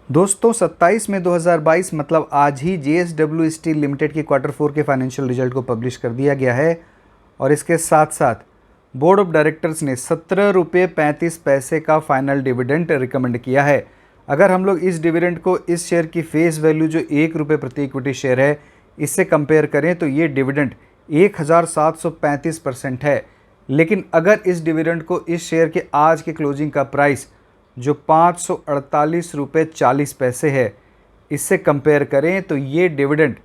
दोस्तों 27 मई 2022 मतलब आज ही JSW स्टील लिमिटेड की Q4 के फाइनेंशियल रिजल्ट को पब्लिश कर दिया गया है और इसके साथ साथ बोर्ड ऑफ डायरेक्टर्स ने 17 रुपये 35 पैसे का फाइनल डिविडेंड रिकमेंड किया है। अगर हम लोग इस डिविडेंड को इस शेयर की फेस वैल्यू जो 1 रुपये प्रति इक्विटी शेयर है इससे कंपेयर करें तो ये डिविडेंड 1735% है। लेकिन अगर इस डिविडेंड को इस शेयर के आज के क्लोजिंग का प्राइस जो 548 रुपये 40 पैसे है इससे कंपेयर करें तो ये डिविडेंड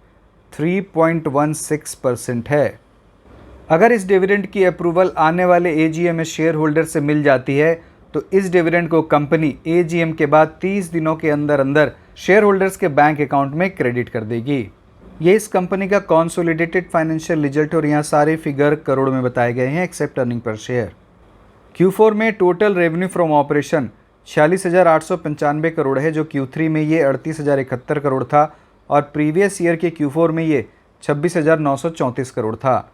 3.16% है। अगर इस डिविडेंड की अप्रूवल आने वाले AGM में शेयर होल्डर से मिल जाती है तो इस डिविडेंड को कंपनी AGM के बाद 30 दिनों के अंदर अंदर शेयर होल्डर्स के बैंक अकाउंट में क्रेडिट कर देगी। ये इस कंपनी का कॉन्सोलिडेटेड फाइनेंशियल रिजल्ट और यहाँ सारे फिगर करोड़ में बताए गए हैं accept earning per share. Q4 में total revenue from operation 46,895 crore है जो Q3 में ये 38,071 करोड़ था और प्रीवियस ईयर के Q4 में ये 26,934 करोड़ था।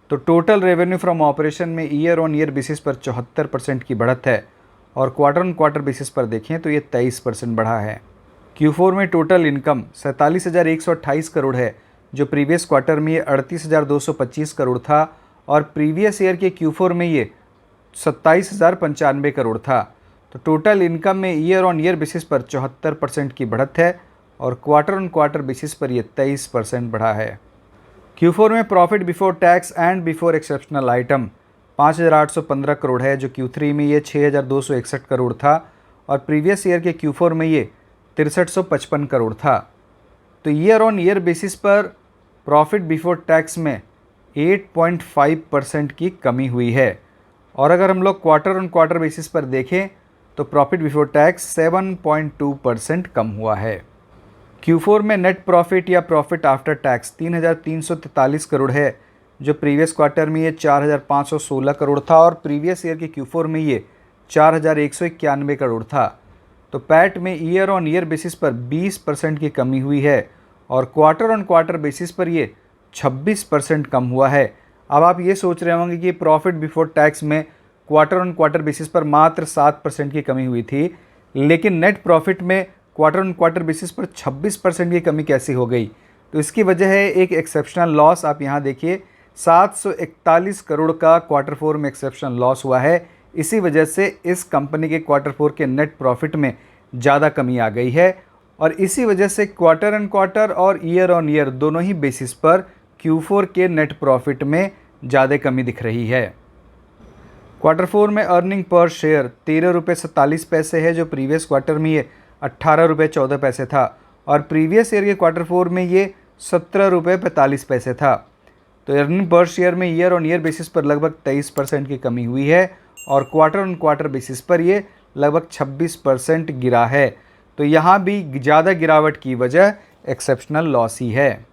तो टोटल रेवेन्यू फ्रॉम ऑपरेशन में ईयर ऑन ईयर बेसिस पर 74% की बढ़त है और क्वार्टर ऑन क्वार्टर बेसिस पर देखें तो ये 23% बढ़ा है। Q4 में टोटल इनकम 47,128 करोड़ है जो प्रीवियस क्वार्टर में ये 38,225 करोड़ था और प्रीवियस ईयर के Q4 में ये 27,095 करोड़ था। तो टोटल इनकम में ईयर ऑन ईयर बेसिस पर 74% की बढ़त है और क्वार्टर ऑन क्वार्टर बेसिस पर ये 23% बढ़ा है। Q4 में profit before tax and before exceptional item 5,815 crore है जो Q3 में ये 6,261 करोड़ था और प्रीवियस ईयर के Q4 में ये 6355 करोड़ था। तो ईयर ऑन ईयर बेसिस पर प्रॉफिट बिफोर टैक्स में 8.5% की कमी हुई है और अगर हम लोग क्वार्टर ऑन क्वार्टर बेसिस पर देखें तो प्रॉफिट बिफोर टैक्स 7.2% कम हुआ है। Q4 में नेट प्रॉफिट या प्रॉफिट आफ्टर टैक्स 3,343 करोड़ है जो प्रीवियस क्वार्टर में ये 4,516 करोड़ था और प्रीवियस ईयर के Q4 में ये 4,191 करोड़ था। तो पैट में ईयर ऑन ईयर बेसिस पर 20% की कमी हुई है और क्वार्टर ऑन क्वार्टर बेसिस पर ये 26% कम हुआ है। अब आप ये सोच रहे होंगे कि प्रॉफिट बिफोर टैक्स में क्वार्टर ऑन क्वार्टर बेसिस पर मात्र 7% की कमी हुई थी, लेकिन नेट प्रॉफिट में क्वार्टर ऑन क्वार्टर बेसिस पर 26% की कमी कैसी हो गई? तो इसकी वजह है एक एक्सेप्शनल लॉस। आप यहाँ देखिए 741 करोड़ का Q4 में एक्सेप्शनल लॉस हुआ है। इसी वजह से इस कंपनी के Q4 के नेट प्रॉफिट में ज़्यादा कमी आ गई है और इसी वजह से क्वार्टर ऑन क्वार्टर और ईयर ऑन ईयर दोनों ही बेसिस पर Q4 के नेट प्रॉफिट में ज़्यादा कमी दिख रही है। Q4 में अर्निंग पर शेयर 13 रुपये 47 पैसे है जो प्रीवियस क्वार्टर में ये 18 रुपये 14 पैसे था और प्रीवियस ईयर के Q4 में ये 17 रुपये 45 पैसे था। तो अर्निंग पर शेयर में ईयर ऑन ईयर बेसिस पर लगभग 23% की कमी हुई है और क्वार्टर ऑन क्वार्टर बेसिस पर ये लगभग 26% गिरा है। तो यहाँ भी ज़्यादा गिरावट की वजह एक्सेप्शनल लॉस ही है।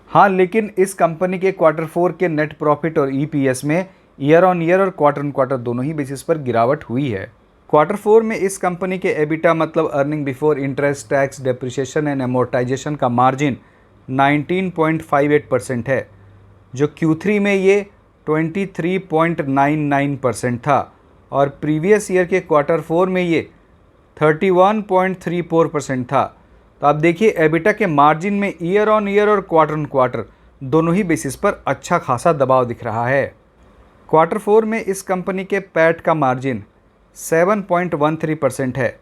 हाँ, लेकिन इस कंपनी के Q4 के नेट प्रॉफिट और EPS में ईयर ऑन ईयर और क्वार्टर ऑन क्वार्टर दोनों ही बेसिस पर गिरावट हुई है। Q4 में इस कंपनी के EBITDA मतलब earning before interest tax depreciation and amortisation का मार्जिन 19.58% है जो Q3 में ये 23.99% था और प्रीवियस ईयर के Q4 में ये 31.34% था। तो आप देखिए EBITDA के मार्जिन में ईयर ऑन ईयर और क्वार्टर ऑन क्वार्टर दोनों ही बेसिस पर अच्छा खासा दबाव दिख रहा है। Q4 में इस कंपनी के पैट का मार्जिन 7.13% है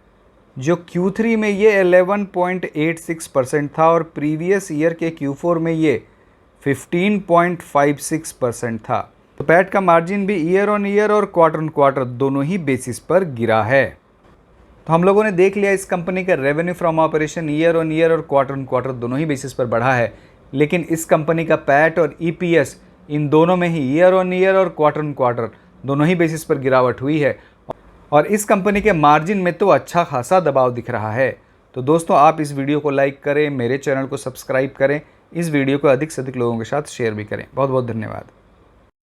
जो Q3 में ये 11.86% था और प्रीवियस ईयर के Q4 में ये 15.56% था। तो पैट का मार्जिन भी ईयर ऑन ईयर और क्वार्टर ऑन क्वार्टर दोनों ही बेसिस पर गिरा है। तो हम लोगों ने देख लिया इस कंपनी का revenue from operation year on year और क्वार्टर ऑन क्वार्टर दोनों ही बेसिस पर बढ़ा है, लेकिन इस कंपनी का पैट और EPS इन दोनों में ही ईयर ऑन ईयर और क्वार्टर ऑन क्वार्टर दोनों ही बेसिस पर गिरावट हुई है और इस कंपनी के मार्जिन में तो अच्छा खासा दबाव दिख रहा है। तो दोस्तों आप इस वीडियो को लाइक करें, मेरे चैनल को सब्सक्राइब करें, इस वीडियो को अधिक से अधिक लोगों के साथ शेयर भी करें। बहुत बहुत धन्यवाद।